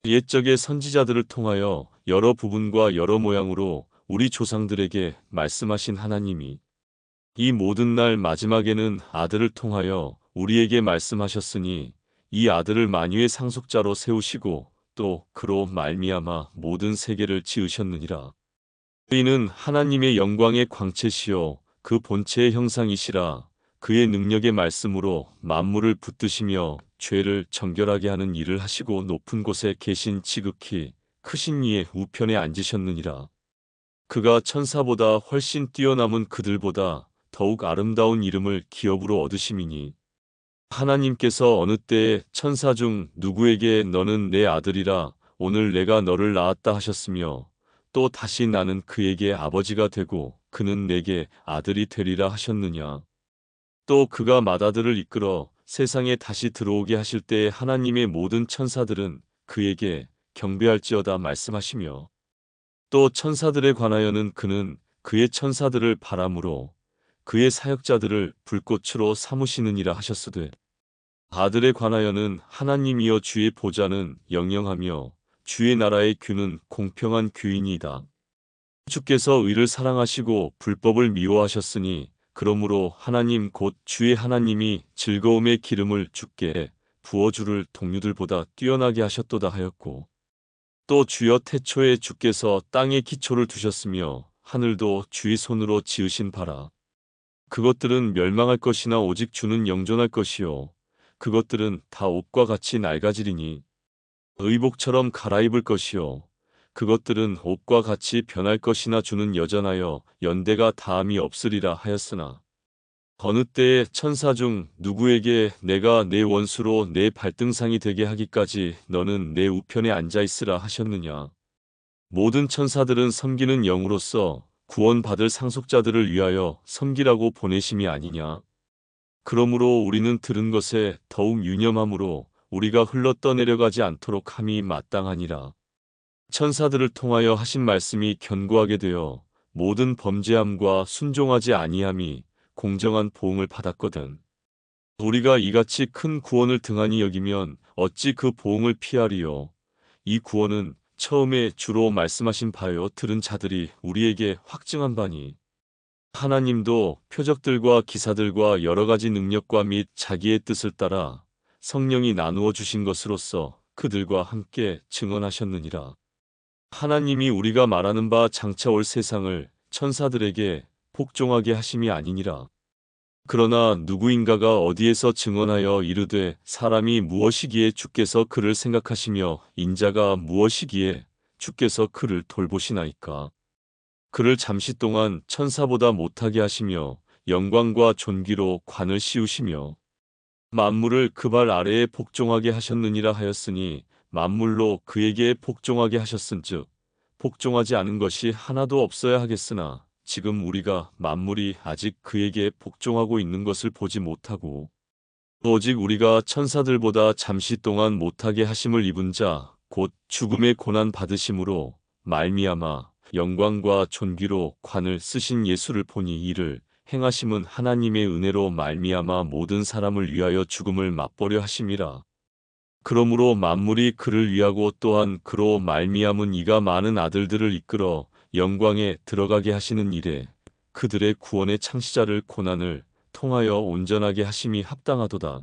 옛적의 선지자들을 통하여 여러 부분과 여러 모양으로 우리 조상들에게 말씀하신 하나님이 이 모든 날 마지막에는 아들을 통하여 우리에게 말씀하셨으니 이 아들을 만유의 상속자로 세우시고 또 그로 말미암아 모든 세계를 지으셨느니라. 이는 하나님의 영광의 광채시요 그 본체의 형상이시라. 그의 능력의 말씀으로 만물을 붙드시며 죄를 정결하게 하는 일을 하시고 높은 곳에 계신 지극히 크신 이의 우편에 앉으셨느니라. 그가 천사보다 훨씬 뛰어남은 그들보다 더욱 아름다운 이름을 기업으로 얻으심이니 하나님께서 어느 때에 천사 중 누구에게 너는 내 아들이라 오늘 내가 너를 낳았다 하셨으며 또 다시 나는 그에게 아버지가 되고 그는 내게 아들이 되리라 하셨느냐. 또 그가 맏아들을 이끌어 세상에 다시 들어오게 하실 때에 하나님의 모든 천사들은 그에게 경배할지어다 말씀하시며 또 천사들에 관하여는 그는 그의 천사들을 바람으로 그의 사역자들을 불꽃으로 삼으시느니라 하셨으되 아들에 관하여는 하나님이여 주의 보좌는 영영하며 주의 나라의 규는 공평한 규이니이다. 주께서 의를 사랑하시고 불법을 미워하셨으니 그러므로 하나님 곧 주의 하나님이 즐거움의 기름을 주께 부어주를 동류들보다 뛰어나게 하셨도다 하였고 또 주여 태초에 주께서 땅에 기초를 두셨으며 하늘도 주의 손으로 지으신 바라. 그것들은 멸망할 것이나 오직 주는 영존할 것이요 그것들은 다 옷과 같이 낡아지리니 의복처럼 갈아입을 것이요 그것들은 옷과 같이 변할 것이나 주는 여전하여 연대가 다함이 없으리라 하였으나 어느 때에 천사 중 누구에게 내가 내 원수로 내 발등상이 되게 하기까지 너는 내 우편에 앉아 있으라 하셨느냐. 모든 천사들은 섬기는 영으로서 구원받을 상속자들을 위하여 섬기라고 보내심이 아니냐. 그러므로 우리는 들은 것에 더욱 유념함으로 우리가 흘러 떠내려가지 않도록 함이 마땅하니라. 천사들을 통하여 하신 말씀이 견고하게 되어 모든 범죄함과 순종하지 아니함이 공정한 보응을 받았거든. 우리가 이같이 큰 구원을 등한히 여기면 어찌 그 보응을 피하리요. 이 구원은 처음에 주로 말씀하신 바요 들은 자들이 우리에게 확증한 바니 하나님도 표적들과 기사들과 여러 가지 능력과 및 자기의 뜻을 따라 성령이 나누어 주신 것으로서 그들과 함께 증언하셨느니라. 하나님이 우리가 말하는 바 장차 올 세상을 천사들에게 복종하게 하심이 아니니라. 그러나 누구인가가 어디에서 증언하여 이르되 사람이 무엇이기에 주께서 그를 생각하시며 인자가 무엇이기에 주께서 그를 돌보시나이까. 그를 잠시 동안 천사보다 못하게 하시며 영광과 존귀로 관을 씌우시며 만물을 그 발 아래에 복종하게 하셨느니라 하였으니 만물로 그에게 복종하게 하셨은즉 복종하지 않은 것이 하나도 없어야 하겠으나 지금 우리가 만물이 아직 그에게 복종하고 있는 것을 보지 못하고 오직 우리가 천사들보다 잠시 동안 못하게 하심을 입은 자 곧 죽음의 고난 받으심으로 말미암아 영광과 존귀로 관을 쓰신 예수를 보니 이를 행하심은 하나님의 은혜로 말미암아 모든 사람을 위하여 죽음을 맛보려 하심이라. 그러므로 만물이 그를 위하고 또한 그로 말미암은 이가 많은 아들들을 이끌어 영광에 들어가게 하시는 일에 그들의 구원의 창시자를 고난을 통하여 온전하게 하심이 합당하도다.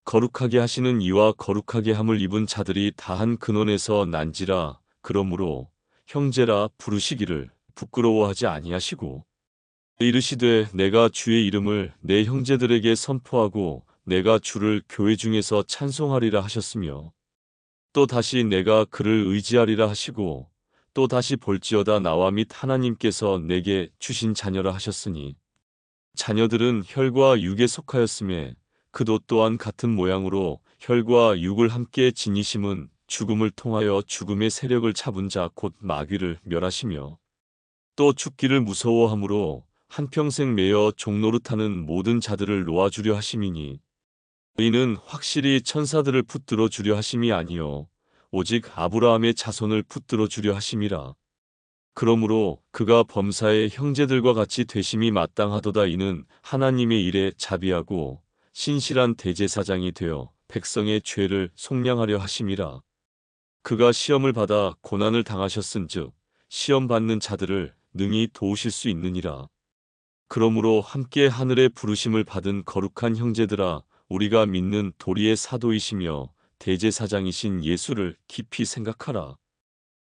거룩하게 하시는 이와 거룩하게 함을 입은 자들이 다한 근원에서 난지라. 그러므로 형제라 부르시기를 부끄러워하지 아니하시고 이르시되 내가 주의 이름을 내 형제들에게 선포하고 내가 주를 교회 중에서 찬송하리라 하셨으며 또 다시 내가 그를 의지하리라 하시고 또 다시 볼지어다 나와 및 하나님께서 내게 주신 자녀라 하셨으니 자녀들은 혈과 육에 속하였음에 그도 또한 같은 모양으로 혈과 육을 함께 지니심은 죽음을 통하여 죽음의 세력을 잡은 자 곧 마귀를 멸하시며 또 죽기를 무서워함으로 한평생 매여 종노릇하는 모든 자들을 놓아주려 하심이니 이는 확실히 천사들을 붙들어 주려 하심이 아니요 오직 아브라함의 자손을 붙들어 주려 하심이라. 그러므로 그가 범사의 형제들과 같이 되심이 마땅하도다. 이는 하나님의 일에 자비하고 신실한 대제사장이 되어 백성의 죄를 속량하려 하심이라. 그가 시험을 받아 고난을 당하셨은즉 시험 받는 자들을 능히 도우실 수 있느니라. 그러므로 함께 하늘의 부르심을 받은 거룩한 형제들아, 우리가 믿는 도리의 사도이시며 대제사장이신 예수를 깊이 생각하라.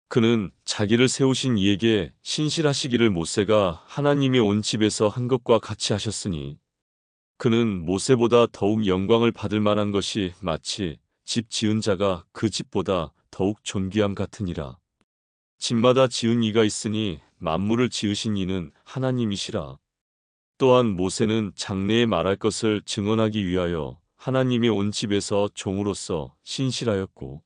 그는 자기를 세우신 이에게 신실하시기를 모세가 하나님이 온 집에서 한 것과 같이 하셨으니, 그는 모세보다 더욱 영광을 받을 만한 것이 마치 집 지은 자가 그 집보다 더욱 존귀함 같으니라. 집마다 지은 이가 있으니 만물을 지으신 이는 하나님이시라. 또한 모세는 장래에 말할 것을 증언하기 위하여 하나님이 온 집에서 종으로서 신실하였고,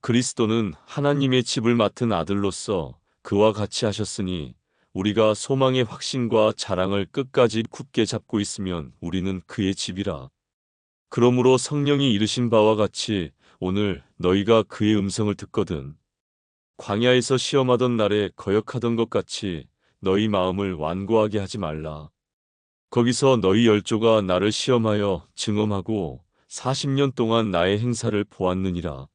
그리스도는 하나님의 집을 맡은 아들로서 그와 같이 하셨으니, 우리가 소망의 확신과 자랑을 끝까지 굳게 잡고 있으면 우리는 그의 집이라. 그러므로 성령이 이르신 바와 같이 오늘 너희가 그의 음성을 듣거든 광야에서 시험하던 날에 거역하던 것 같이 너희 마음을 완고하게 하지 말라. 거기서 너희 열조가 나를 시험하여 증언하고 40년 동안 나의 행사를 보았느니라.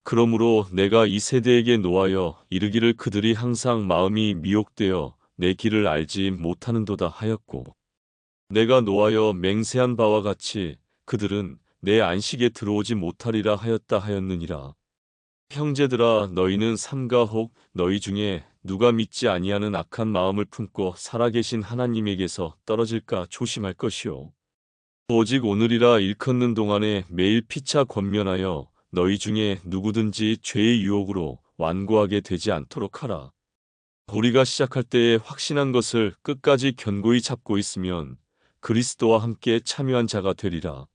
그러므로 내가 이 세대에게 노하여 이르기를 그들이 항상 마음이 미혹되어 내 길을 알지 못하는도다 하였고, 내가 노하여 맹세한 바와 같이 그들은 내 안식에 들어오지 못하리라 하였다 하였느니라. 형제들아, 너희는 삼가 혹 너희 중에 누가 믿지 아니하는 악한 마음을 품고 살아계신 하나님에게서 떨어질까 조심할 것이요. 오직 오늘이라 일컫는 동안에 매일 피차 권면하여 너희 중에 누구든지 죄의 유혹으로 완고하게 되지 않도록 하라. 우리가 시작할 때에 확신한 것을 끝까지 견고히 잡고 있으면 그리스도와 함께 참여한 자가 되리라.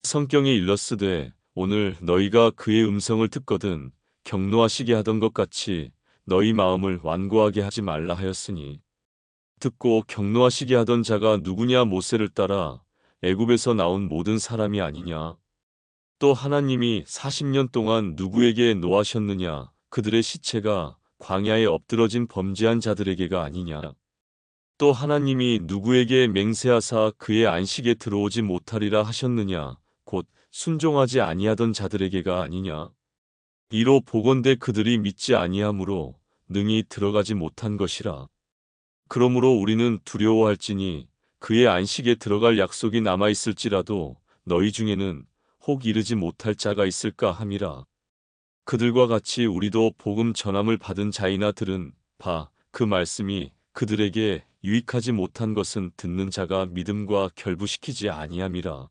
성경에 일렀으되 오늘 너희가 그의 음성을 듣거든 경노하시게 하던 것 같이 너희 마음을 완고하게 하지 말라 하였으니, 듣고 경노하시게 하던 자가 누구냐? 모세를 따라 애굽에서 나온 모든 사람이 아니냐? 또 하나님이 40년 동안 누구에게 노하셨느냐? 그들의 시체가 광야에 엎드러진 범죄한 자들에게가 아니냐? 또 하나님이 누구에게 맹세하사 그의 안식에 들어오지 못하리라 하셨느냐? 곧 순종하지 아니하던 자들에게가 아니냐? 이로 보건대 그들이 믿지 아니하므로 능히 들어가지 못한 것이라. 그러므로 우리는 두려워할지니 그의 안식에 들어갈 약속이 남아있을지라도 너희 중에는 혹 이르지 못할 자가 있을까 함이라. 그들과 같이 우리도 복음 전함을 받은 자이나 들은 바 그 말씀이 그들에게 유익하지 못한 것은 듣는 자가 믿음과 결부시키지 아니함이라.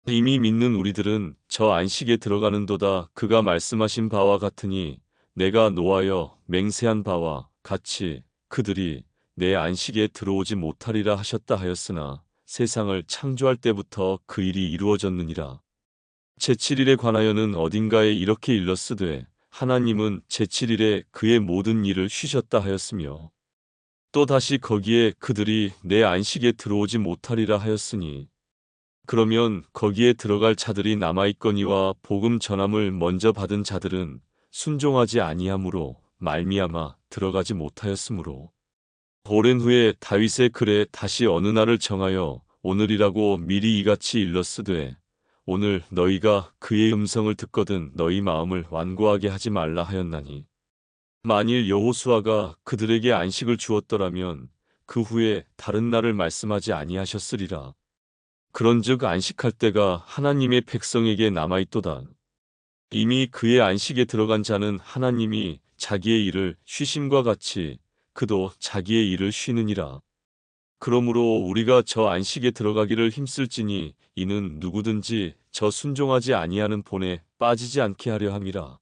이미 믿는 우리들은 저 안식에 들어가는도다. 그가 말씀하신 바와 같으니 내가 노하여 맹세한 바와 같이 그들이 내 안식에 들어오지 못하리라 하셨다 하였으나 세상을 창조할 때부터 그 일이 이루어졌느니라. 제7일에 관하여는 어딘가에 이렇게 일렀으되 하나님은 제7일에 그의 모든 일을 쉬셨다 하였으며, 또 다시 거기에 그들이 내 안식에 들어오지 못하리라 하였으니, 그러면 거기에 들어갈 자들이 남아있거니와 복음 전함을 먼저 받은 자들은 순종하지 아니함으로 말미암아 들어가지 못하였으므로, 오랜 후에 다윗의 글에 다시 어느 날을 정하여 오늘이라고 미리 이같이 일렀으되 오늘 너희가 그의 음성을 듣거든 너희 마음을 완고하게 하지 말라 하였나니, 만일 여호수아가 그들에게 안식을 주었더라면 그 후에 다른 날을 말씀하지 아니하셨으리라. 그런즉 안식할 때가 하나님의 백성에게 남아있도다. 이미 그의 안식에 들어간 자는 하나님이 자기의 일을 쉬심과 같이 그도 자기의 일을 쉬느니라. 그러므로 우리가 저 안식에 들어가기를 힘쓸지니 이는 누구든지 저 순종하지 아니하는 본에 빠지지 않게 하려 함이라.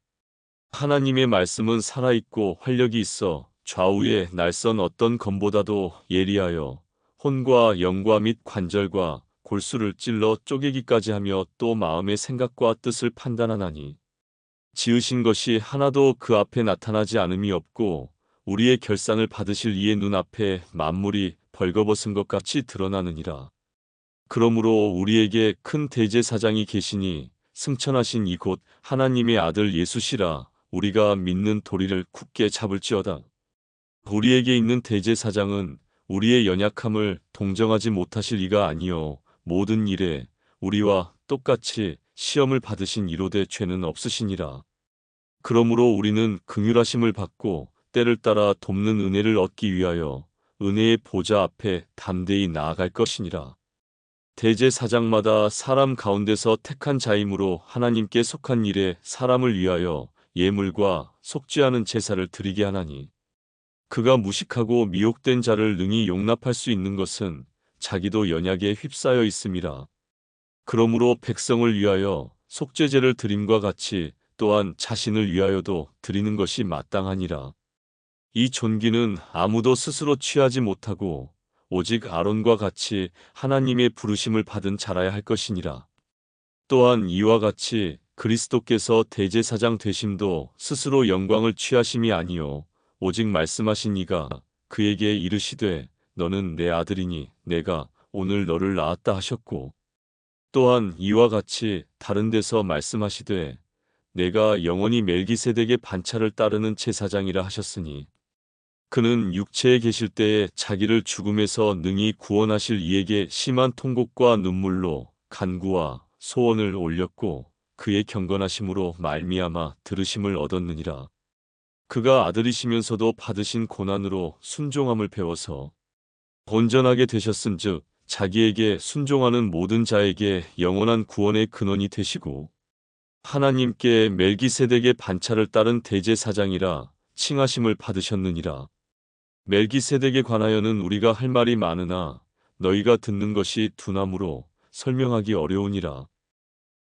하나님의 말씀은 살아있고 활력이 있어 좌우의 날선 어떤 검보다도 예리하여 혼과 영과 및 관절과 골수를 찔러 쪼개기까지 하며 또 마음의 생각과 뜻을 판단하나니, 지으신 것이 하나도 그 앞에 나타나지 않음이 없고 우리의 결산을 받으실 이의 눈앞에 만물이 벌거벗은 것 같이 드러나느니라. 그러므로 우리에게 큰 대제사장이 계시니 승천하신 이곳 하나님의 아들 예수시라. 우리가 믿는 도리를 굳게 잡을지어다. 우리에게 있는 대제사장은 우리의 연약함을 동정하지 못하실 이가 아니요 모든 일에 우리와 똑같이 시험을 받으신 이로되 죄는 없으시니라. 그러므로 우리는 긍휼하심을 받고 때를 따라 돕는 은혜를 얻기 위하여 은혜의 보좌 앞에 담대히 나아갈 것이니라. 대제사장마다 사람 가운데서 택한 자이므로 하나님께 속한 일에 사람을 위하여 예물과 속죄 하는 제사를 드리게 하나니, 그가 무식하고 미혹된 자를 능히 용납할 수 있는 것은 자기도 연약에 휩싸여 있음이라. 그러므로 백성을 위하여 속죄제를 드림과 같이 또한 자신을 위하여도 드리는 것이 마땅하니라. 이 존귀는 아무도 스스로 취하지 못하고 오직 아론과 같이 하나님의 부르심을 받은 자라야 할 것이니라. 또한 이와 같이 그리스도께서 대제사장 되심도 스스로 영광을 취하심이 아니요 오직 말씀하신 이가 그에게 이르시되 너는 내 아들이니 내가 오늘 너를 낳았다 하셨고, 또한 이와 같이 다른 데서 말씀하시되 내가 영원히 멜기세덱의 반차를 따르는 제사장이라 하셨으니, 그는 육체에 계실 때에 자기를 죽음에서 능히 구원하실 이에게 심한 통곡과 눈물로 간구와 소원을 올렸고 그의 경건하심으로 말미암아 들으심을 얻었느니라. 그가 아들이시면서도 받으신 고난으로 순종함을 배워서 온전하게 되셨은즉 자기에게 순종하는 모든 자에게 영원한 구원의 근원이 되시고, 하나님께 멜기세덱의 반차를 따른 대제사장이라 칭하심을 받으셨느니라. 멜기세덱에 관하여는 우리가 할 말이 많으나 너희가 듣는 것이 둔하므로 설명하기 어려우니라.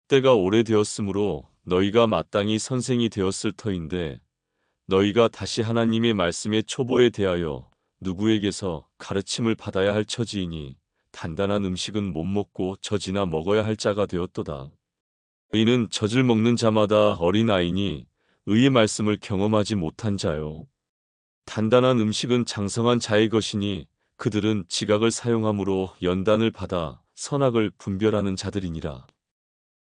때가 오래되었으므로 너희가 마땅히 선생이 되었을 터인데, 너희가 다시 하나님의 말씀의 초보에 대하여 누구에게서 가르침을 받아야 할 처지이니 단단한 음식은 못 먹고 젖이나 먹어야 할 자가 되었도다. 의는 젖을 먹는 자마다 어린아이니 의의 말씀을 경험하지 못한 자요. 단단한 음식은 장성한 자의 것이니 그들은 지각을 사용함으로 연단을 받아 선악을 분별하는 자들이니라.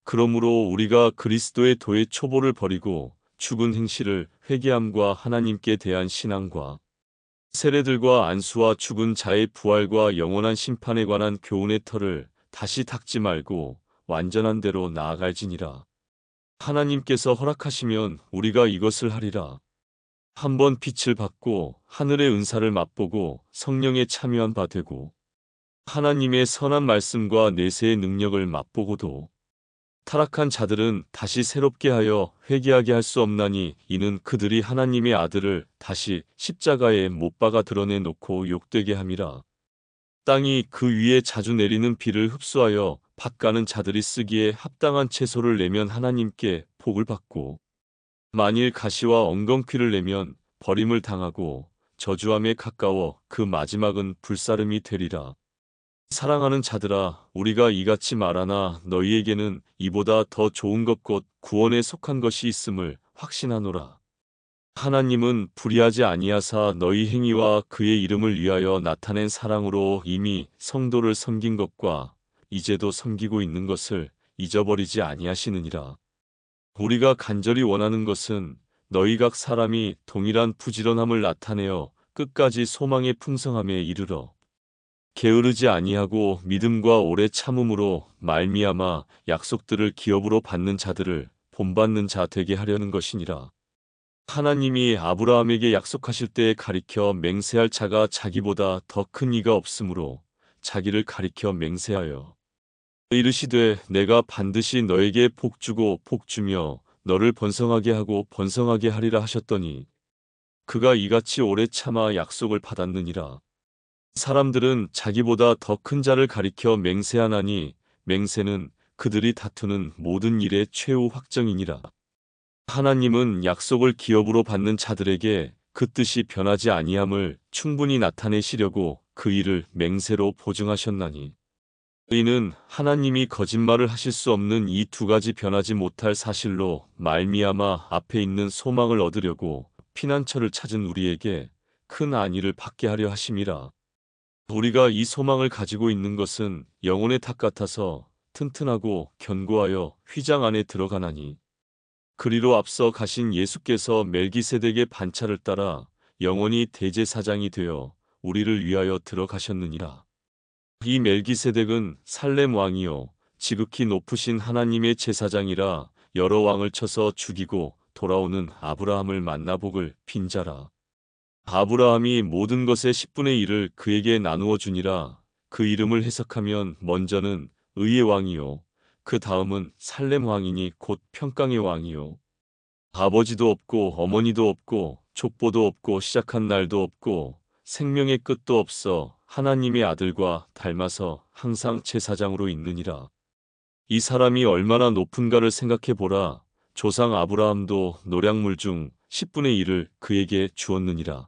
그러므로 우리가 그리스도의 도의 초보를 버리고 죽은 행실을 회개함과 하나님께 대한 신앙과 세례들과 안수와 죽은 자의 부활과 영원한 심판에 관한 교훈의 털을 다시 닦지 말고 완전한 대로 나아갈지니라. 하나님께서 허락하시면 우리가 이것을 하리라. 한번 빛을 받고 하늘의 은사를 맛보고 성령에 참여한 바 되고 하나님의 선한 말씀과 내세의 능력을 맛보고도 타락한 자들은 다시 새롭게 하여 회개하게 할 수 없나니, 이는 그들이 하나님의 아들을 다시 십자가에 못 박아 드러내놓고 욕되게 함이라. 땅이 그 위에 자주 내리는 비를 흡수하여 밭가는 자들이 쓰기에 합당한 채소를 내면 하나님께 복을 받고, 만일 가시와 엉겅퀴를 내면 버림을 당하고 저주함에 가까워 그 마지막은 불사름이 되리라. 사랑하는 자들아, 우리가 이같이 말하나 너희에게는 이보다 더 좋은 것 곧 구원에 속한 것이 있음을 확신하노라. 하나님은 불의하지 아니하사 너희 행위와 그의 이름을 위하여 나타낸 사랑으로 이미 성도를 섬긴 것과 이제도 섬기고 있는 것을 잊어버리지 아니하시느니라. 우리가 간절히 원하는 것은 너희 각 사람이 동일한 부지런함을 나타내어 끝까지 소망의 풍성함에 이르러 게으르지 아니하고 믿음과 오래 참음으로 말미암아 약속들을 기업으로 받는 자들을 본받는 자 되게 하려는 것이니라. 하나님이 아브라함에게 약속하실 때에 가리켜 맹세할 자가 자기보다 더 큰 이가 없으므로 자기를 가리켜 맹세하여 이르시되 내가 반드시 너에게 복 주고 복 주며 너를 번성하게 하고 번성하게 하리라 하셨더니, 그가 이같이 오래 참아 약속을 받았느니라. 사람들은 자기보다 더 큰 자를 가리켜 맹세하나니 맹세는 그들이 다투는 모든 일의 최후 확정이니라. 하나님은 약속을 기업으로 받는 자들에게 그 뜻이 변하지 아니함을 충분히 나타내시려고 그 일을 맹세로 보증하셨나니, 이는 하나님이 거짓말을 하실 수 없는 이 두 가지 변하지 못할 사실로 말미암아 앞에 있는 소망을 얻으려고 피난처를 찾은 우리에게 큰 안위를 받게 하려 하심이라. 우리가 이 소망을 가지고 있는 것은 영혼의 탑 같아서 튼튼하고 견고하여 휘장 안에 들어가나니, 그리로 앞서 가신 예수께서 멜기세덱의 반차를 따라 영원히 대제사장이 되어 우리를 위하여 들어가셨느니라. 이 멜기세덱은 살렘 왕이요 지극히 높으신 하나님의 제사장이라 여러 왕을 쳐서 죽이고 돌아오는 아브라함을 만나 복을 빈 자라. 아브라함이 모든 것의 10분의 1을 그에게 나누어 주니라. 그 이름을 해석하면 먼저는 의의 왕이요 그 다음은 살렘 왕이니 곧 평강의 왕이요. 아버지도 없고 어머니도 없고 족보도 없고 시작한 날도 없고 생명의 끝도 없어 하나님의 아들과 닮아서 항상 제사장으로 있느니라. 이 사람이 얼마나 높은가를 생각해 보라. 조상 아브라함도 노량물 중 10분의 1을 그에게 주었느니라.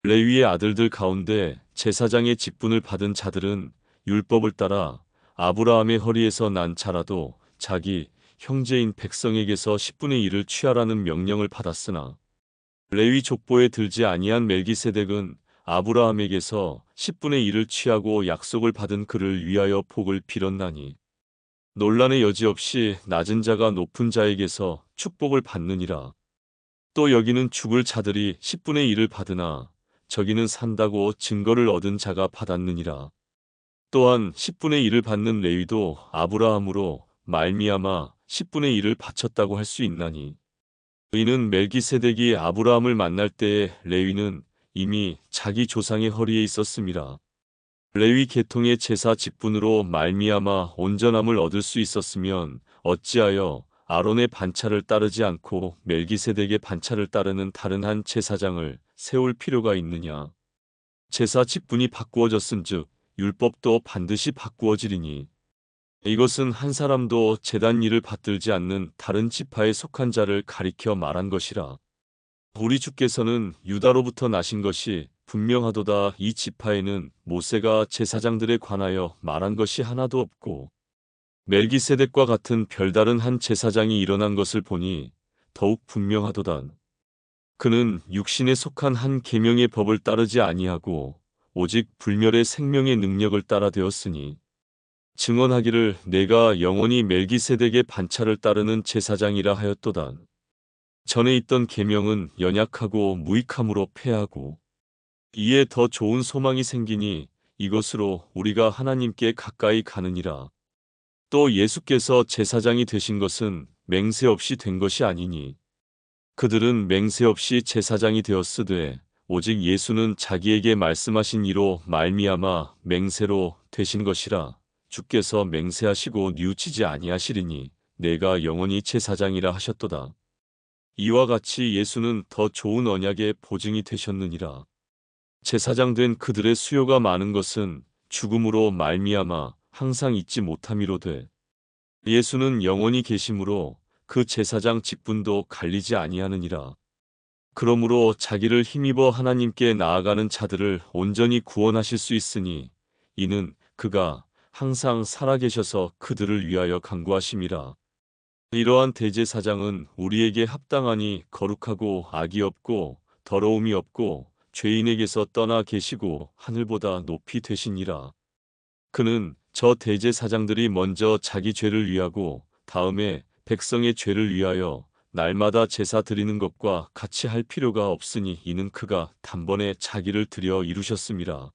레위의 아들들 가운데 제사장의 직분을 받은 자들은 율법을 따라 아브라함의 허리에서 난 자라도 자기 형제인 백성에게서 10분의 1을 취하라는 명령을 받았으나 레위 족보에 들지 아니한 멜기세덱은 아브라함에게서 10분의 1을 취하고 약속을 받은 그를 위하여 복을 빌었나니 논란의 여지 없이 낮은 자가 높은 자에게서 축복을 받느니라. 또 여기는 죽을 자들이 10분의 1을 받으나 저기는 산다고 증거를 얻은 자가 받았느니라. 또한 10분의 1을 받는 레위도 아브라함으로 말미암아 10분의 1을 바쳤다고 할 수 있나니 이는 멜기세덱이 아브라함을 만날 때에 레위는 이미 자기 조상의 허리에 있었음이라. 레위 계통의 제사 직분으로 말미암아 온전함을 얻을 수 있었으면 어찌하여 아론의 반차를 따르지 않고 멜기세덱의 반차를 따르는 다른 한 제사장을 세울 필요가 있느냐. 제사 직분이 바꾸어졌은즉 율법도 반드시 바꾸어지리니 이것은 한 사람도 제단 일을 받들지 않는 다른 지파에 속한 자를 가리켜 말한 것이라. 우리 주께서는 유다로부터 나신 것이 분명하도다. 이 지파에는 모세가 제사장들에 관하여 말한 것이 하나도 없고 멜기세덱과 같은 별다른 한 제사장이 일어난 것을 보니 더욱 분명하도다. 그는 육신에 속한 한 계명의 법을 따르지 아니하고 오직 불멸의 생명의 능력을 따라 되었으니 증언하기를 내가 영원히 멜기세덱의 반차를 따르는 제사장이라 하였도다. 전에 있던 계명은 연약하고 무익함으로 패하고 이에 더 좋은 소망이 생기니 이것으로 우리가 하나님께 가까이 가느니라. 또 예수께서 제사장이 되신 것은 맹세 없이 된 것이 아니니 그들은 맹세 없이 제사장이 되었으되 오직 예수는 자기에게 말씀하신 이로 말미암아 맹세로 되신 것이라. 주께서 맹세하시고 뉘우치지 아니하시리니 내가 영원히 제사장이라 하셨도다. 이와 같이 예수는 더 좋은 언약의 보증이 되셨느니라. 제사장 된 그들의 수요가 많은 것은 죽음으로 말미암아 항상 잊지 못함이로되 예수는 영원히 계심으로 그 제사장 직분도 갈리지 아니하느니라. 그러므로 자기를 힘입어 하나님께 나아가는 자들을 온전히 구원하실 수 있으니 이는 그가 항상 살아계셔서 그들을 위하여 간구하심이라. 이러한 대제사장은 우리에게 합당하니 거룩하고 악이 없고 더러움이 없고 죄인에게서 떠나 계시고 하늘보다 높이 되시니라. 그는 저 대제사장들이 먼저 자기 죄를 위하고 다음에 백성의 죄를 위하여 날마다 제사 드리는 것과 같이 할 필요가 없으니 이는 그가 단번에 자기를 드려 이루셨음이라.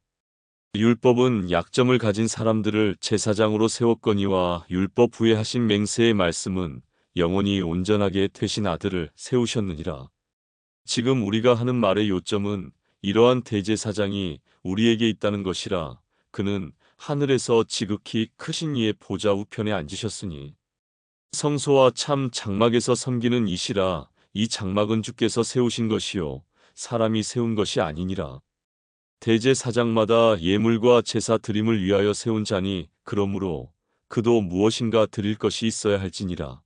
율법은 약점을 가진 사람들을 제사장으로 세웠거니와 율법 후에 하신 맹세의 말씀은 영원히 온전하게 되신 아들을 세우셨느니라. 지금 우리가 하는 말의 요점은 이러한 대제사장이 우리에게 있다는 것이라. 그는 하늘에서 지극히 크신 이의 보좌 우편에 앉으셨으니 성소와 참 장막에서 섬기는 이시라. 이 장막은 주께서 세우신 것이요 사람이 세운 것이 아니니라. 대제사장마다 예물과 제사 드림을 위하여 세운 자니 그러므로 그도 무엇인가 드릴 것이 있어야 할지니라.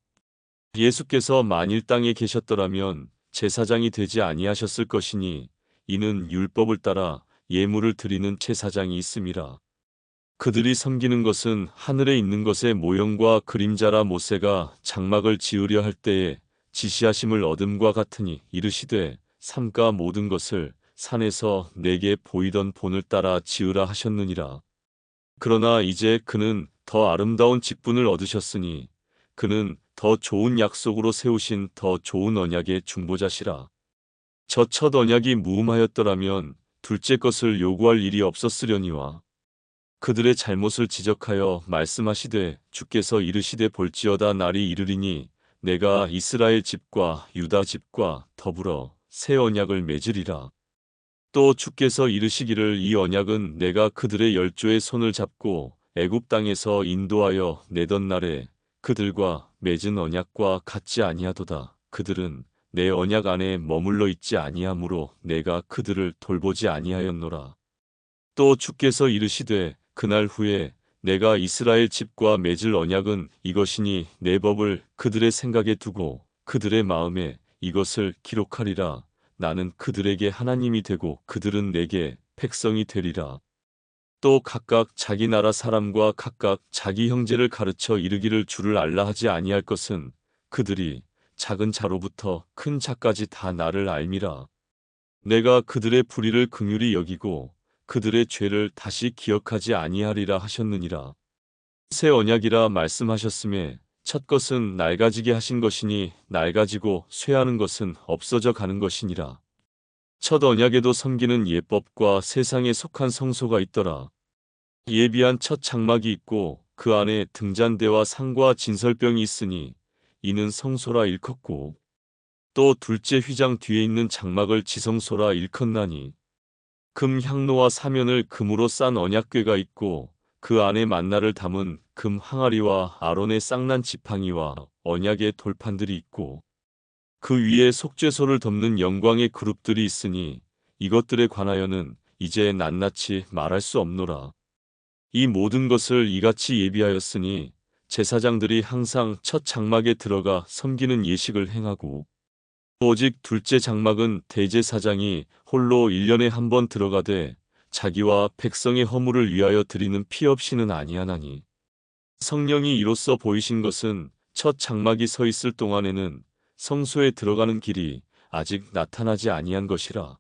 예수께서 만일 땅에 계셨더라면 제사장이 되지 아니하셨을 것이니 이는 율법을 따라 예물을 드리는 제사장이 있음이라. 그들이 섬기는 것은 하늘에 있는 것의 모형과 그림자라. 모세가 장막을 지으려 할 때에 지시하심을 얻음과 같으니 이르시되 삼가 모든 것을 산에서 내게 보이던 본을 따라 지으라 하셨느니라. 그러나 이제 그는 더 아름다운 직분을 얻으셨으니 그는 더 좋은 약속으로 세우신 더 좋은 언약의 중보자시라. 저 첫 언약이 무음하였더라면 둘째 것을 요구할 일이 없었으려니와 그들의 잘못을 지적하여 말씀하시되 주께서 이르시되 볼지어다 날이 이르리니 내가 이스라엘 집과 유다 집과 더불어 새 언약을 맺으리라. 또 주께서 이르시기를 이 언약은 내가 그들의 열조의 손을 잡고 애굽 땅에서 인도하여 내던 날에 그들과 맺은 언약과 같지 아니하도다. 그들은 내 언약 안에 머물러 있지 아니하므로 내가 그들을 돌보지 아니하였노라. 또 주께서 이르시되 그날 후에 내가 이스라엘 집과 맺을 언약은 이것이니 내 법을 그들의 생각에 두고 그들의 마음에 이것을 기록하리라. 나는 그들에게 하나님이 되고 그들은 내게 백성이 되리라. 또 각각 자기 나라 사람과 각각 자기 형제를 가르쳐 이르기를 주를 알라 하지 아니할 것은 그들이 작은 자로부터 큰 자까지 다 나를 알미라. 내가 그들의 불의를 긍휼히 여기고 그들의 죄를 다시 기억하지 아니하리라 하셨느니라. 새 언약이라 말씀하셨음에 첫 것은 낡아지게 하신 것이니 낡아지고 쇠하는 것은 없어져 가는 것이니라. 첫 언약에도 섬기는 예법과 세상에 속한 성소가 있더라. 예비한 첫 장막이 있고 그 안에 등잔대와 상과 진설병이 있으니 이는 성소라 일컫고 또 둘째 휘장 뒤에 있는 장막을 지성소라 일컫나니 금 향로와 사면을 금으로 싼 언약궤가 있고 그 안에 만나를 담은 금 항아리와 아론의 쌍난 지팡이와 언약의 돌판들이 있고 그 위에 속죄소를 덮는 영광의 그룹들이 있으니 이것들에 관하여는 이제 낱낱이 말할 수 없노라. 이 모든 것을 이같이 예비하였으니 제사장들이 항상 첫 장막에 들어가 섬기는 예식을 행하고 오직 둘째 장막은 대제사장이 홀로 1년에 한 번 들어가되 자기와 백성의 허물을 위하여 드리는 피 없이는 아니하나니 성령이 이로써 보이신 것은 첫 장막이 서 있을 동안에는 성소에 들어가는 길이 아직 나타나지 아니한 것이라.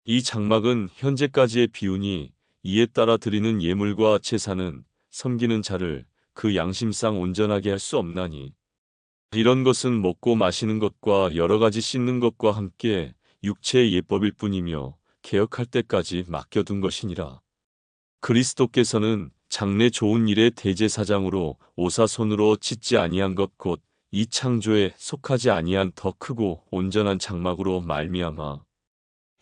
이 장막은 현재까지의 비유니 이에 따라 드리는 예물과 제사는 섬기는 자를 그 양심상 온전하게 할 수 없나니 이런 것은 먹고 마시는 것과 여러 가지 씻는 것과 함께 육체의 예법일 뿐이며 개혁할 때까지 맡겨둔 것이니라. 그리스도께서는 장래 좋은 일의 대제사장으로 오사손으로 짓지 아니한 것 곧 이 창조에 속하지 아니한 더 크고 온전한 장막으로 말미암아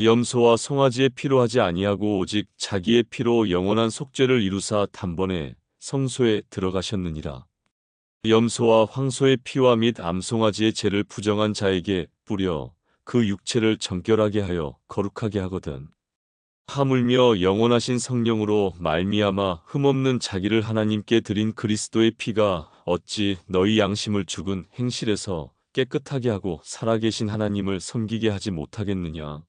염소와 송아지의 피로 하지 아니하고 오직 자기의 피로 영원한 속죄를 이루사 단번에 성소에 들어가셨느니라. 염소와 황소의 피와 및 암송아지의 죄를 부정한 자에게 뿌려 그 육체를 정결하게 하여 거룩하게 하거든. 하물며 영원하신 성령으로 말미암아 흠없는 자기를 하나님께 드린 그리스도의 피가 어찌 너희 양심을 죽은 행실에서 깨끗하게 하고 살아계신 하나님을 섬기게 하지 못하겠느냐.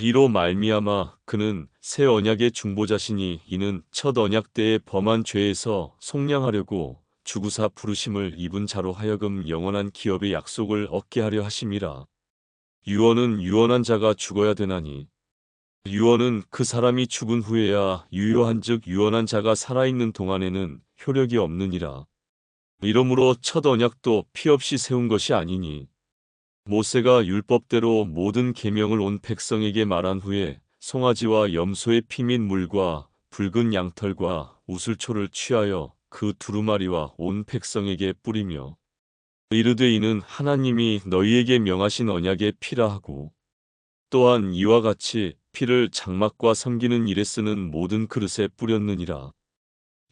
이로 말미암아 그는 새 언약의 중보자시니 이는 첫 언약 때의 범한 죄에서 속량하려고 주구사 부르심을 입은 자로 하여금 영원한 기업의 약속을 얻게 하려 하심이라. 유언은 유언한 자가 죽어야 되나니 유언은 그 사람이 죽은 후에야 유효한즉 유언한 자가 살아있는 동안에는 효력이 없느니라. 이러므로 첫 언약도 피 없이 세운 것이 아니니 모세가 율법대로 모든 계명을 온 백성에게 말한 후에 송아지와 염소의 피 및 물과 붉은 양털과 우슬초를 취하여 그 두루마리와 온 백성에게 뿌리며 이르되 이는 하나님이 너희에게 명하신 언약의 피라 하고 또한 이와 같이 피를 장막과 섬기는 일에 쓰는 모든 그릇에 뿌렸느니라.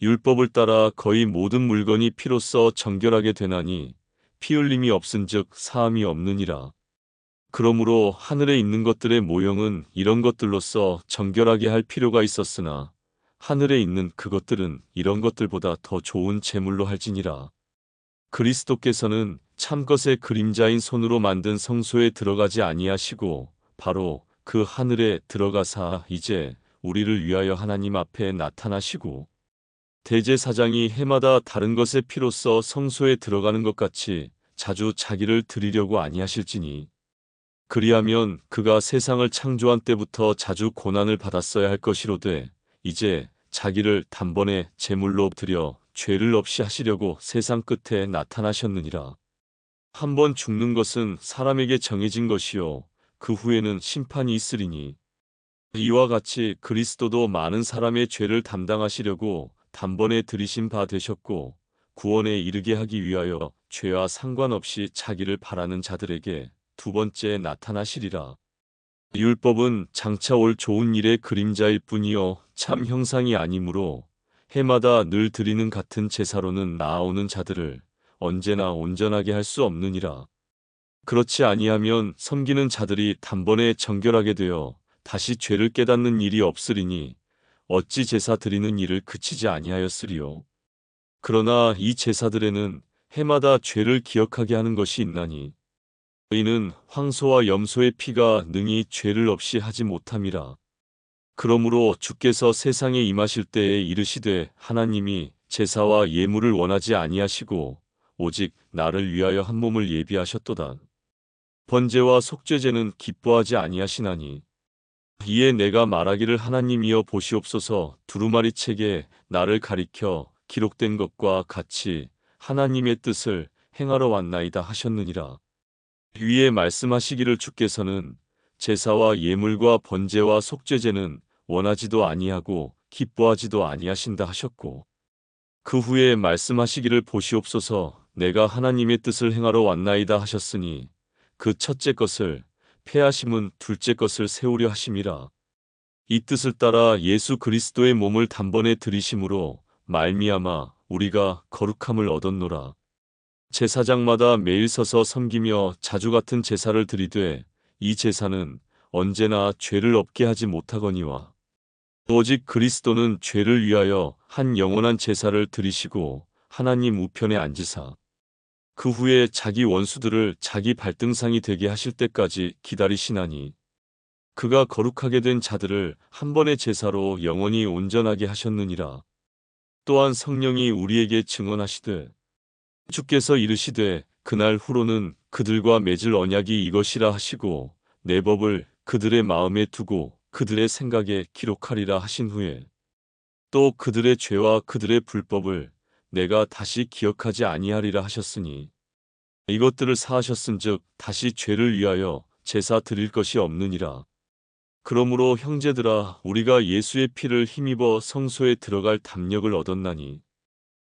율법을 따라 거의 모든 물건이 피로써 정결하게 되나니 피 흘림이 없은즉 사함이 없느니라. 그러므로 하늘에 있는 것들의 모형은 이런 것들로서 정결하게 할 필요가 있었으나 하늘에 있는 그것들은 이런 것들보다 더 좋은 제물로 할지니라. 그리스도께서는 참것의 그림자인 손으로 만든 성소에 들어가지 아니하시고 바로 그 하늘에 들어가사 이제 우리를 위하여 하나님 앞에 나타나시고 대제사장이 해마다 다른 것의 피로써 성소에 들어가는 것 같이 자주 자기를 드리려고 아니하실지니 그리하면 그가 세상을 창조한 때부터 자주 고난을 받았어야 할 것이로되 이제 자기를 단번에 제물로 드려 죄를 없이 하시려고 세상 끝에 나타나셨느니라. 한 번 죽는 것은 사람에게 정해진 것이요 그 후에는 심판이 있으리니 이와 같이 그리스도도 많은 사람의 죄를 담당하시려고 단번에 들이신 바 되셨고 구원에 이르게 하기 위하여 죄와 상관없이 자기를 바라는 자들에게 두 번째 나타나시리라. 율법은 장차 올 좋은 일의 그림자일 뿐이요 참 형상이 아니므로 해마다 늘 드리는 같은 제사로는 나아오는 자들을 언제나 온전하게 할 수 없느니라. 그렇지 아니하면 섬기는 자들이 단번에 정결하게 되어 다시 죄를 깨닫는 일이 없으리니 어찌 제사 드리는 일을 그치지 아니하였으리요. 그러나 이 제사들에는 해마다 죄를 기억하게 하는 것이 있나니 이는 황소와 염소의 피가 능히 죄를 없이 하지 못함이라. 그러므로 주께서 세상에 임하실 때에 이르시되 하나님이 제사와 예물을 원하지 아니하시고 오직 나를 위하여 한 몸을 예비하셨도다. 번제와 속죄제는 기뻐하지 아니하시나니 이에 내가 말하기를 하나님이여 보시옵소서 두루마리 책에 나를 가리켜 기록된 것과 같이 하나님의 뜻을 행하러 왔나이다 하셨느니라. 위에 말씀하시기를 주께서는 제사와 예물과 번제와 속죄제는 원하지도 아니하고 기뻐하지도 아니하신다 하셨고 그 후에 말씀하시기를 보시옵소서 내가 하나님의 뜻을 행하러 왔나이다 하셨으니 그 첫째 것을 폐하심은 둘째 것을 세우려 하심이라. 이 뜻을 따라 예수 그리스도의 몸을 단번에 들이심으로 말미암아 우리가 거룩함을 얻었노라. 제사장마다 매일 서서 섬기며 자주 같은 제사를 드리되 이 제사는 언제나 죄를 없게 하지 못하거니와 오직 그리스도는 죄를 위하여 한 영원한 제사를 드리시고 하나님 우편에 앉으사 그 후에 자기 원수들을 자기 발등상이 되게 하실 때까지 기다리시나니 그가 거룩하게 된 자들을 한 번의 제사로 영원히 온전하게 하셨느니라. 또한 성령이 우리에게 증언하시되 주께서 이르시되 그날 후로는 그들과 맺을 언약이 이것이라 하시고 내 법을 그들의 마음에 두고 그들의 생각에 기록하리라 하신 후에 또 그들의 죄와 그들의 불법을 내가 다시 기억하지 아니하리라 하셨으니 이것들을 사하셨은즉 다시 죄를 위하여 제사 드릴 것이 없느니라. 그러므로 형제들아 우리가 예수의 피를 힘입어 성소에 들어갈 담력을 얻었나니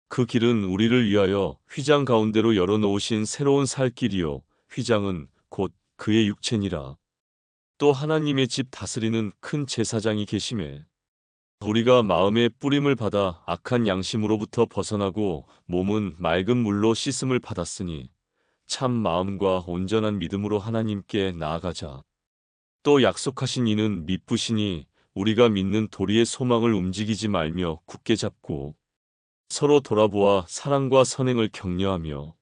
그 길은 우리를 위하여 휘장 가운데로 열어놓으신 새로운 살 길이요 휘장은 곧 그의 육체니라. 또 하나님의 집 다스리는 큰 제사장이 계심에 우리가 마음의 뿌림을 받아 악한 양심으로부터 벗어나고 몸은 맑은 물로 씻음을 받았으니 참 마음과 온전한 믿음으로 하나님께 나아가자. 또 약속하신 이는 미쁘시니 우리가 믿는 도리의 소망을 움직이지 말며 굳게 잡고 서로 돌아보아 사랑과 선행을 격려하며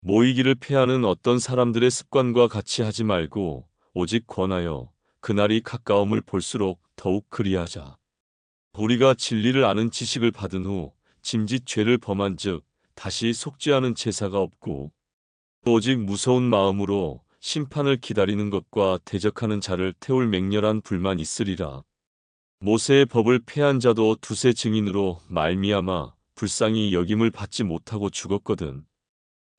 모이기를 패하는 어떤 사람들의 습관과 같이 하지 말고 오직 권하여 그날이 가까움을 볼수록 더욱 그리하자. 우리가 진리를 아는 지식을 받은 후 짐짓 죄를 범한즉 다시 속죄하는 제사가 없고 오직 무서운 마음으로 심판을 기다리는 것과 대적하는 자를 태울 맹렬한 불만 있으리라. 모세의 법을 폐한 자도 두세 증인으로 말미암아 불쌍히 여김을 받지 못하고 죽었거든.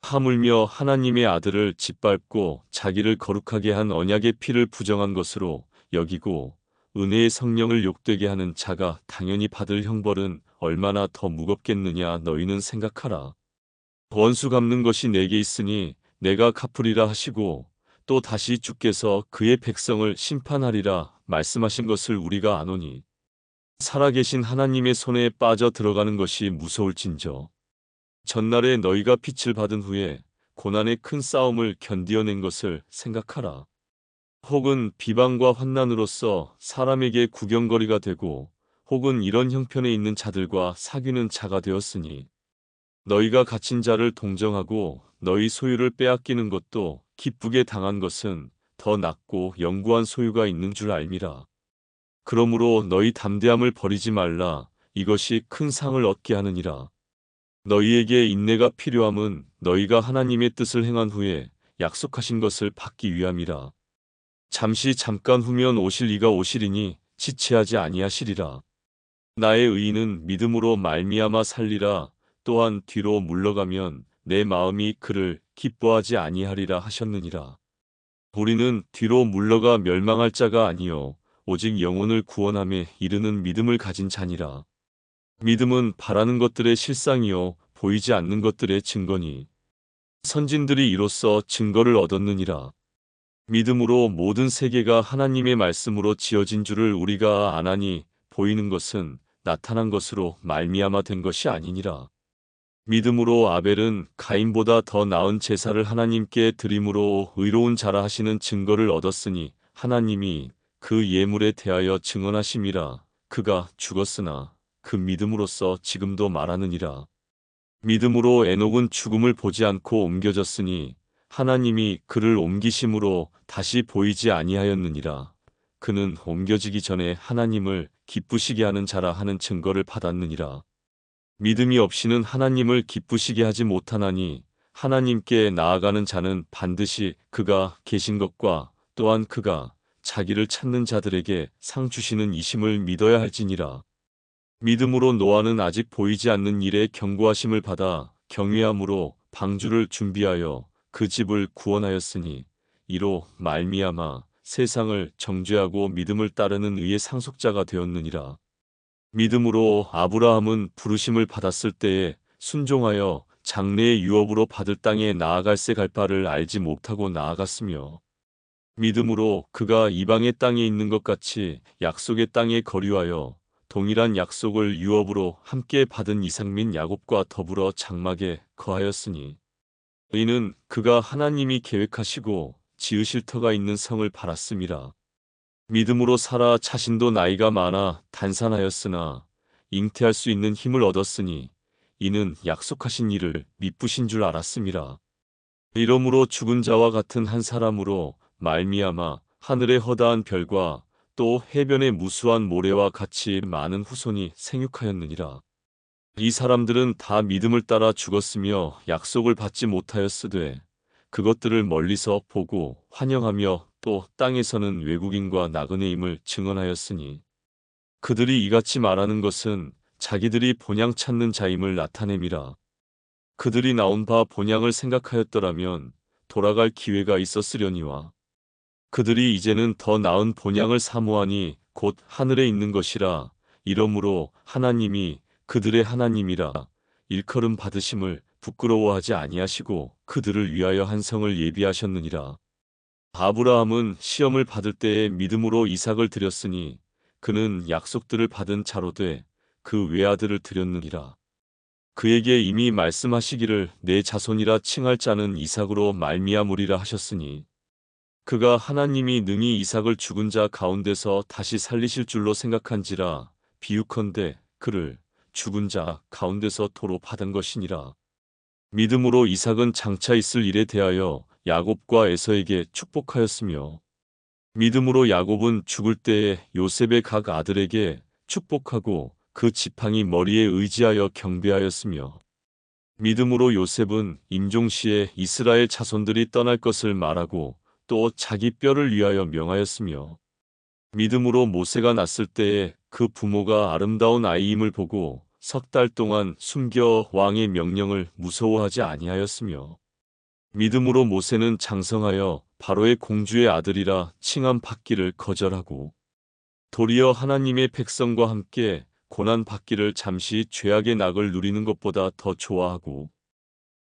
하물며 하나님의 아들을 짓밟고 자기를 거룩하게 한 언약의 피를 부정한 것으로 여기고 은혜의 성령을 욕되게 하는 자가 당연히 받을 형벌은 얼마나 더 무겁겠느냐 너희는 생각하라. 원수 갚는 것이 내게 있으니 내가 갚으리라 하시고 또 다시 주께서 그의 백성을 심판하리라 말씀하신 것을 우리가 아노니 살아계신 하나님의 손에 빠져 들어가는 것이 무서울진저. 전날에 너희가 빛을 받은 후에 고난의 큰 싸움을 견디어낸 것을 생각하라. 혹은 비방과 환난으로서 사람에게 구경거리가 되고 혹은 이런 형편에 있는 자들과 사귀는 자가 되었으니 너희가 갇힌 자를 동정하고 너희 소유를 빼앗기는 것도 기쁘게 당한 것은 더 낫고 영구한 소유가 있는 줄 알미라. 그러므로 너희 담대함을 버리지 말라. 이것이 큰 상을 얻게 하느니라. 너희에게 인내가 필요함은 너희가 하나님의 뜻을 행한 후에 약속하신 것을 받기 위함이라. 잠깐 후면 오실 이가 오시리니 지체하지 아니하시리라. 나의 의인은 믿음으로 말미암아 살리라. 또한 뒤로 물러가면 내 마음이 그를 기뻐하지 아니하리라 하셨느니라. 우리는 뒤로 물러가 멸망할 자가 아니요 오직 영혼을 구원함에 이르는 믿음을 가진 자니라. 믿음은 바라는 것들의 실상이요 보이지 않는 것들의 증거니 선진들이 이로써 증거를 얻었느니라. 믿음으로 모든 세계가 하나님의 말씀으로 지어진 줄을 우리가 아나니 보이는 것은 나타난 것으로 말미암아 된 것이 아니니라. 믿음으로 아벨은 가인보다 더 나은 제사를 하나님께 드림으로 의로운 자라 하시는 증거를 얻었으니 하나님이 그 예물에 대하여 증언하심이라. 그가 죽었으나 그 믿음으로써 지금도 말하느니라. 믿음으로 에녹은 죽음을 보지 않고 옮겨졌으니 하나님이 그를 옮기심으로 다시 보이지 아니하였느니라. 그는 옮겨지기 전에 하나님을 기쁘시게 하는 자라 하는 증거를 받았느니라. 믿음이 없이는 하나님을 기쁘시게 하지 못하나니 하나님께 나아가는 자는 반드시 그가 계신 것과 또한 그가 자기를 찾는 자들에게 상 주시는 이심을 믿어야 할지니라. 믿음으로 노아는 아직 보이지 않는 일에 경고하심을 받아 경외함으로 방주를 준비하여 그 집을 구원하였으니 이로 말미암아 세상을 정죄하고 믿음을 따르는 의의 상속자가 되었느니라. 믿음으로 아브라함은 부르심을 받았을 때에 순종하여 장래의 유업으로 받을 땅에 나아갈새 갈 바를 알지 못하고 나아갔으며 믿음으로 그가 이방의 땅에 있는 것 같이 약속의 땅에 거류하여 동일한 약속을 유업으로 함께 받은 이삭 및 야곱과 더불어 장막에 거하였으니 이는 그가 하나님이 계획하시고 지으실 터가 있는 성을 바랐음이라. 믿음으로 사라 자신도 나이가 많아 단산하였으나 잉태할 수 있는 힘을 얻었으니 이는 약속하신 이를 미쁘신 줄 알았음이라. 이러므로 죽은 자와 같은 한 사람으로 말미암아 하늘의 허다한 별과 또 해변의 무수한 모래와 같이 많은 후손이 생육하였느니라. 이 사람들은 다 믿음을 따라 죽었으며 약속을 받지 못하였으되 그것들을 멀리서 보고 환영하며 또 땅에서는 외국인과 나그네임을 증언하였으니 그들이 이같이 말하는 것은 자기들이 본향 찾는 자임을 나타냄이라. 그들이 나온 바 본향을 생각하였더라면 돌아갈 기회가 있었으려니와 그들이 이제는 더 나은 본향을 사모하니 곧 하늘에 있는 것이라. 이러므로 하나님이 그들의 하나님이라 일컬음 받으심을 부끄러워하지 아니하시고 그들을 위하여 한 성을 예비하셨느니라. 아브라함은 시험을 받을 때에 믿음으로 이삭을 드렸으니 그는 약속들을 받은 자로 돼 그 외아들을 드렸느니라. 그에게 이미 말씀하시기를 내 자손이라 칭할 자는 이삭으로 말미암으리라 하셨으니 그가 하나님이 능히 이삭을 죽은 자 가운데서 다시 살리실 줄로 생각한지라. 비유컨대 그를 죽은 자 가운데서 도로 받은 것이니라. 믿음으로 이삭은 장차 있을 일에 대하여 야곱과 에서에게 축복하였으며 믿음으로 야곱은 죽을 때에 요셉의 각 아들에게 축복하고 그 지팡이 머리에 의지하여 경배하였으며 믿음으로 요셉은 임종시에 이스라엘 자손들이 떠날 것을 말하고 또 자기 뼈를 위하여 명하였으며 믿음으로 모세가 났을 때에 그 부모가 아름다운 아이임을 보고 석 달 동안 숨겨 왕의 명령을 무서워하지 아니하였으며 믿음으로 모세는 장성하여 바로의 공주의 아들이라 칭함 받기를 거절하고 도리어 하나님의 백성과 함께 고난 받기를 잠시 죄악의 낙을 누리는 것보다 더 좋아하고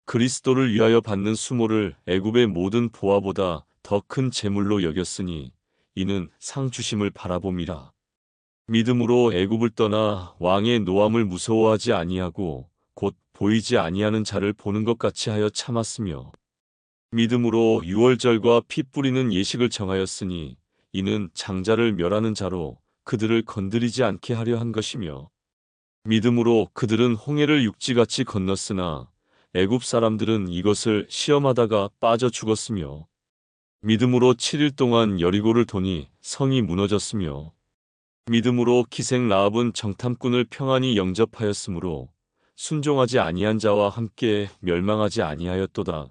그리스도를 위하여 받는 수모를 애굽의 모든 보화보다 더 큰 재물로 여겼으니 이는 상 주심을 바라봄이라. 믿음으로 애굽을 떠나 왕의 노함을 무서워하지 아니하고 곧 보이지 아니하는 자를 보는 것 같이 하여 참았으며 믿음으로 유월절과 피 뿌리는 예식을 정하였으니 이는 장자를 멸하는 자로 그들을 건드리지 않게 하려 한 것이며 믿음으로 그들은 홍해를 육지같이 건넜으나 애굽 사람들은 이것을 시험하다가 빠져 죽었으며 믿음으로 7일 동안 여리고를 도니 성이 무너졌으며 믿음으로 기생 라합은 정탐꾼을 평안히 영접하였으므로 순종하지 아니한 자와 함께 멸망하지 아니하였도다.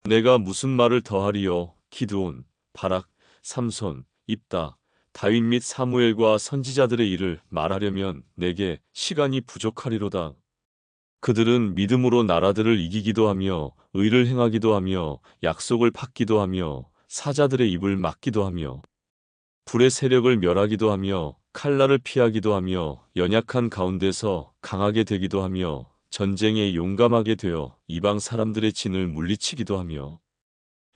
내가 무슨 말을 더하리요. 기드온, 바락, 삼손, 입다, 다윗 및 사무엘과 선지자들의 일을 말하려면 내게 시간이 부족하리로다. 그들은 믿음으로 나라들을 이기기도 하며 의를 행하기도 하며 약속을 받기도 하며 사자들의 입을 막기도 하며 불의 세력을 멸하기도 하며 칼날을 피하기도 하며 연약한 가운데서 강하게 되기도 하며 전쟁에 용감하게 되어 이방 사람들의 진을 물리치기도 하며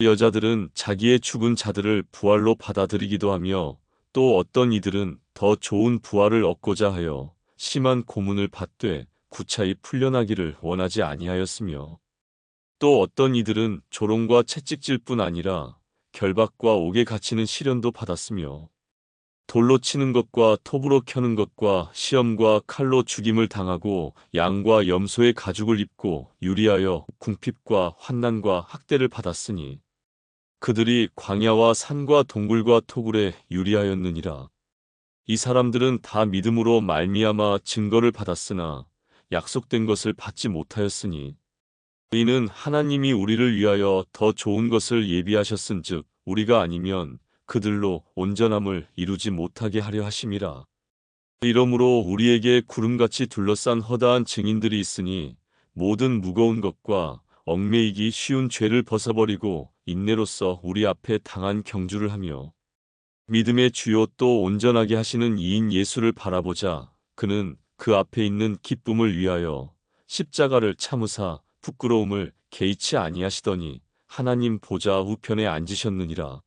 여자들은 자기의 죽은 자들을 부활로 받아들이기도 하며 또 어떤 이들은 더 좋은 부활을 얻고자 하여 심한 고문을 받되 구차히 풀려나기를 원하지 아니하였으며 또 어떤 이들은 조롱과 채찍질 뿐 아니라 결박과 옥에 갇히는 시련도 받았으며 돌로 치는 것과 톱으로 켜는 것과 시험과 칼로 죽임을 당하고 양과 염소의 가죽을 입고 유리하여 궁핍과 환난과 학대를 받았으니 그들이 광야와 산과 동굴과 토굴에 유리하였느니라. 이 사람들은 다 믿음으로 말미암아 증거를 받았으나 약속된 것을 받지 못하였으니 이는 하나님이 우리를 위하여 더 좋은 것을 예비하셨은즉 우리가 아니면 그들로 온전함을 이루지 못하게 하려 하심이라. 이러므로 우리에게 구름같이 둘러싼 허다한 증인들이 있으니 모든 무거운 것과 얽매이기 쉬운 죄를 벗어버리고 인내로써 우리 앞에 당한 경주를 하며 믿음의 주요 또 온전하게 하시는 이인 예수를 바라보자. 그는 그 앞에 있는 기쁨을 위하여 십자가를 참으사 부끄러움을 개의치 아니하시더니 하나님 보좌 우편에 앉으셨느니라.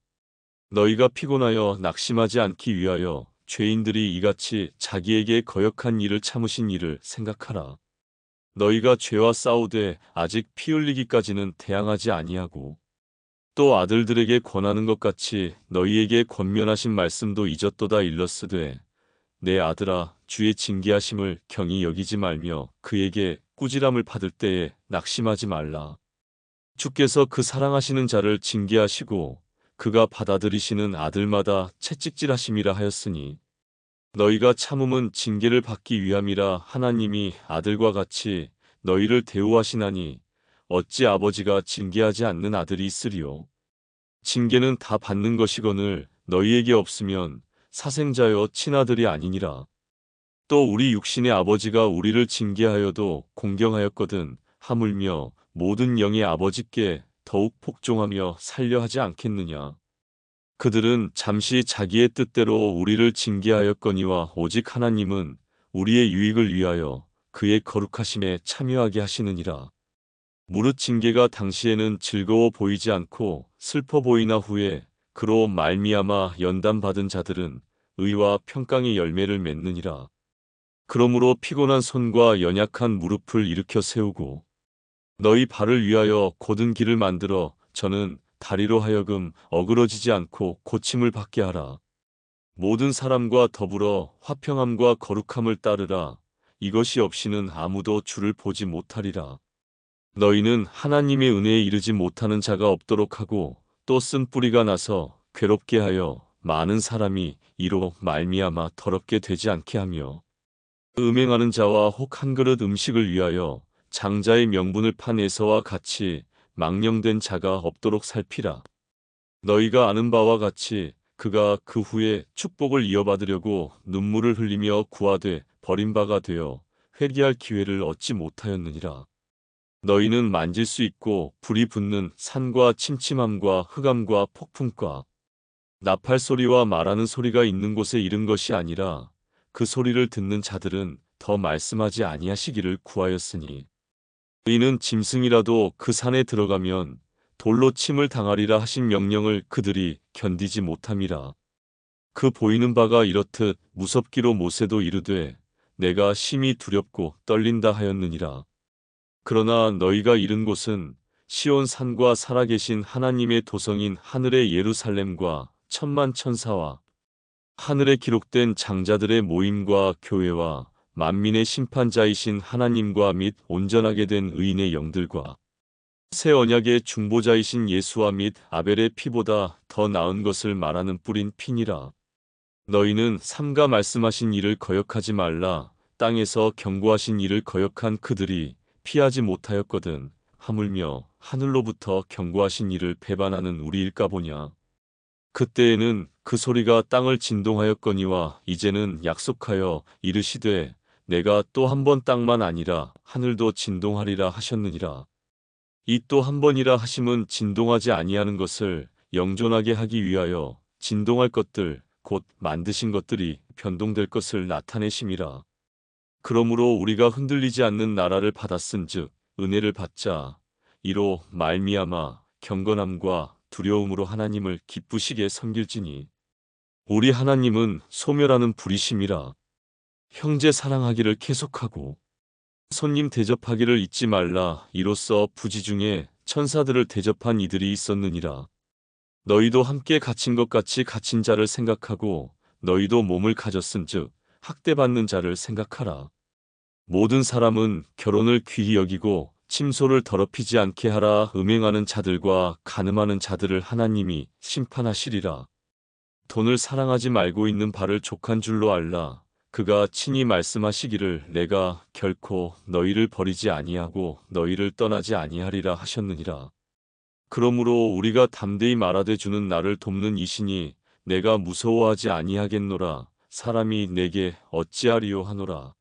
너희가 피곤하여 낙심하지 않기 위하여 죄인들이 이같이 자기에게 거역한 일을 참으신 일을 생각하라. 너희가 죄와 싸우되 아직 피 흘리기까지는 대항하지 아니하고 또 아들들에게 권하는 것 같이 너희에게 권면하신 말씀도 잊었도다 일러스되 내 아들아 주의 징계하심을 경히 여기지 말며 그에게 꾸지람을 받을 때에 낙심하지 말라. 주께서 그 사랑하시는 자를 징계하시고 그가 받아들이시는 아들마다 채찍질하심이라 하였으니 너희가 참음은 징계를 받기 위함이라. 하나님이 아들과 같이 너희를 대우하시나니 어찌 아버지가 징계하지 않는 아들이 있으리요. 징계는 다 받는 것이거늘 너희에게 없으면 사생자여 친아들이 아니니라. 또 우리 육신의 아버지가 우리를 징계하여도 공경하였거든 하물며 모든 영의 아버지께 더욱 복종하며 살려 하지 않겠느냐. 그들은 잠시 자기의 뜻대로 우리를 징계하였거니와 오직 하나님은 우리의 유익을 위하여 그의 거룩하심에 참여하게 하시느니라. 무릇 징계가 당시에는 즐거워 보이지 않고 슬퍼 보이나 후에 그로 말미암아 연단받은 자들은 의와 평강의 열매를 맺느니라. 그러므로 피곤한 손과 연약한 무릎을 일으켜 세우고 너희 발을 위하여 곧은 길을 만들어 저는 다리로 하여금 어그러지지 않고 고침을 받게 하라. 모든 사람과 더불어 화평함과 거룩함을 따르라. 이것이 없이는 아무도 주를 보지 못하리라. 너희는 하나님의 은혜에 이르지 못하는 자가 없도록 하고 또 쓴뿌리가 나서 괴롭게 하여 많은 사람이 이로 말미암아 더럽게 되지 않게 하며 음행하는 자와 혹 한 그릇 음식을 위하여 장자의 명분을 판 에서와 같이 망령된 자가 없도록 살피라. 너희가 아는 바와 같이 그가 그 후에 축복을 이어받으려고 눈물을 흘리며 구하되 버림바가 되어 회개할 기회를 얻지 못하였느니라. 너희는 만질 수 있고 불이 붙는 산과 침침함과 흑암과 폭풍과 나팔 소리와 말하는 소리가 있는 곳에 이른 것이 아니라 그 소리를 듣는 자들은 더 말씀하지 아니하시기를 구하였으니 이는 짐승이라도 그 산에 들어가면 돌로 침을 당하리라 하신 명령을 그들이 견디지 못함이라. 그 보이는 바가 이렇듯 무섭기로 모세도 이르되 내가 심히 두렵고 떨린다 하였느니라. 그러나 너희가 이른 곳은 시온 산과 살아계신 하나님의 도성인 하늘의 예루살렘과 천만 천사와 하늘에 기록된 장자들의 모임과 교회와 만민의 심판자이신 하나님과 및 온전하게 된 의인의 영들과 새 언약의 중보자이신 예수와 및 아벨의 피보다 더 나은 것을 말하는 뿌린 피니라. 너희는 삼가 말씀하신 일을 거역하지 말라. 땅에서 경고하신 일을 거역한 그들이 피하지 못하였거든 하물며 하늘로부터 경고하신 일을 배반하는 우리일까 보냐. 그때에는 그 소리가 땅을 진동하였거니와 이제는 약속하여 이르시되 내가 또 한 번 땅만 아니라 하늘도 진동하리라 하셨느니라. 이 또 한 번이라 하심은 진동하지 아니하는 것을 영존하게 하기 위하여 진동할 것들 곧 만드신 것들이 변동될 것을 나타내심이라. 그러므로 우리가 흔들리지 않는 나라를 받았은즉 은혜를 받자. 이로 말미암아 경건함과 두려움으로 하나님을 기쁘시게 섬길지니 우리 하나님은 소멸하는 불이심이라. 형제 사랑하기를 계속하고 손님 대접하기를 잊지 말라. 이로써 부지 중에 천사들을 대접한 이들이 있었느니라. 너희도 함께 갇힌 것 같이 갇힌 자를 생각하고 너희도 몸을 가졌은즉 학대받는 자를 생각하라. 모든 사람은 결혼을 귀히 여기고 침소를 더럽히지 않게 하라. 음행하는 자들과 간음하는 자들을 하나님이 심판하시리라. 돈을 사랑하지 말고 있는 바를 족한 줄로 알라. 그가 친히 말씀하시기를 내가 결코 너희를 버리지 아니하고 너희를 떠나지 아니하리라 하셨느니라. 그러므로 우리가 담대히 말하되 주는 나를 돕는 이신이 내가 무서워하지 아니하겠노라. 사람이 내게 어찌하리요 하노라.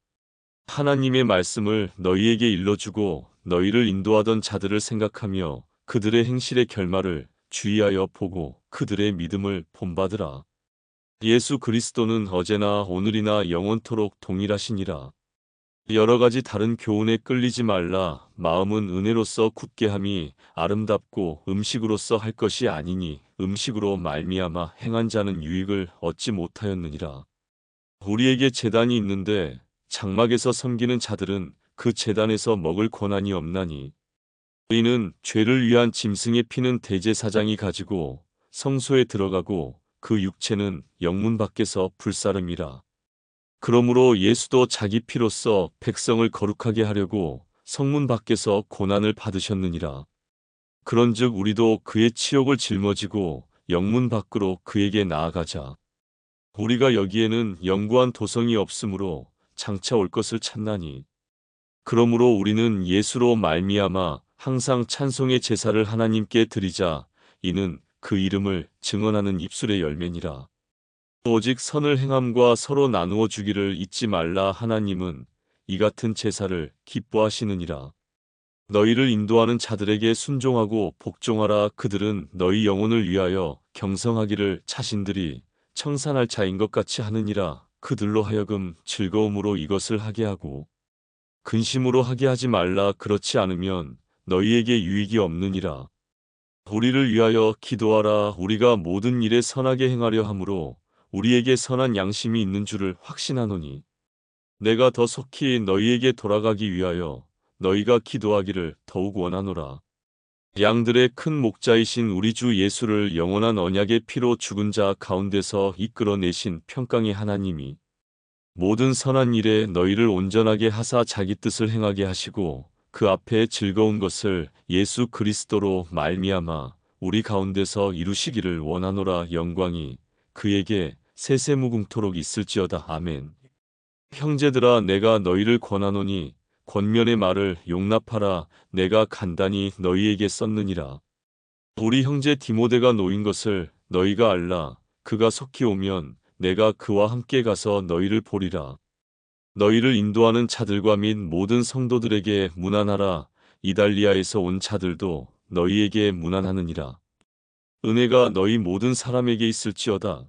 하나님의 말씀을 너희에게 일러주고 너희를 인도하던 자들을 생각하며 그들의 행실의 결말을 주의하여 보고 그들의 믿음을 본받으라. 예수 그리스도는 어제나 오늘이나 영원토록 동일하시니라. 여러 가지 다른 교훈에 끌리지 말라. 마음은 은혜로서 굳게 함이 아름답고 음식으로서 할 것이 아니니 음식으로 말미암아 행한 자는 유익을 얻지 못하였느니라. 우리에게 제단이 있는데 장막에서 섬기는 자들은 그 제단에서 먹을 권한이 없나니 이는 죄를 위한 짐승의 피는 대제사장이 가지고 성소에 들어가고 그 육체는 영문 밖에서 불사름이라. 그러므로 예수도 자기 피로써 백성을 거룩하게 하려고 성문 밖에서 고난을 받으셨느니라. 그런즉 우리도 그의 치욕을 짊어지고 영문 밖으로 그에게 나아가자. 우리가 여기에는 영구한 도성이 없으므로 장차 올 것을 찾나니. 그러므로 우리는 예수로 말미암아 항상 찬송의 제사를 하나님께 드리자. 이는 그 이름을 증언하는 입술의 열매니라. 오직 선을 행함과 서로 나누어 주기를 잊지 말라. 하나님은 이 같은 제사를 기뻐하시느니라. 너희를 인도하는 자들에게 순종하고 복종하라. 그들은 너희 영혼을 위하여 경성하기를 자신들이 청산할 자인 것 같이 하느니라. 그들로 하여금 즐거움으로 이것을 하게 하고 근심으로 하게 하지 말라. 그렇지 않으면 너희에게 유익이 없느니라. 우리를 위하여 기도하라. 우리가 모든 일에 선하게 행하려 함으로 우리에게 선한 양심이 있는 줄을 확신하노니 내가 더 속히 너희에게 돌아가기 위하여 너희가 기도하기를 더욱 원하노라. 양들의 큰 목자이신 우리 주 예수를 영원한 언약의 피로 죽은 자 가운데서 이끌어내신 평강의 하나님이 모든 선한 일에 너희를 온전하게 하사 자기 뜻을 행하게 하시고 그 앞에 즐거운 것을 예수 그리스도로 말미암아 우리 가운데서 이루시기를 원하노라. 영광이 그에게 세세무궁토록 있을지어다. 아멘. 형제들아 내가 너희를 권하노니 권면의 말을 용납하라. 내가 간단히 너희에게 썼느니라. 우리 형제 디모데가 놓인 것을 너희가 알라. 그가 속히 오면 내가 그와 함께 가서 너희를 보리라. 너희를 인도하는 자들과 및 모든 성도들에게 문안하라. 이달리아에서 온 자들도 너희에게 문안하느니라. 은혜가 너희 모든 사람에게 있을지어다.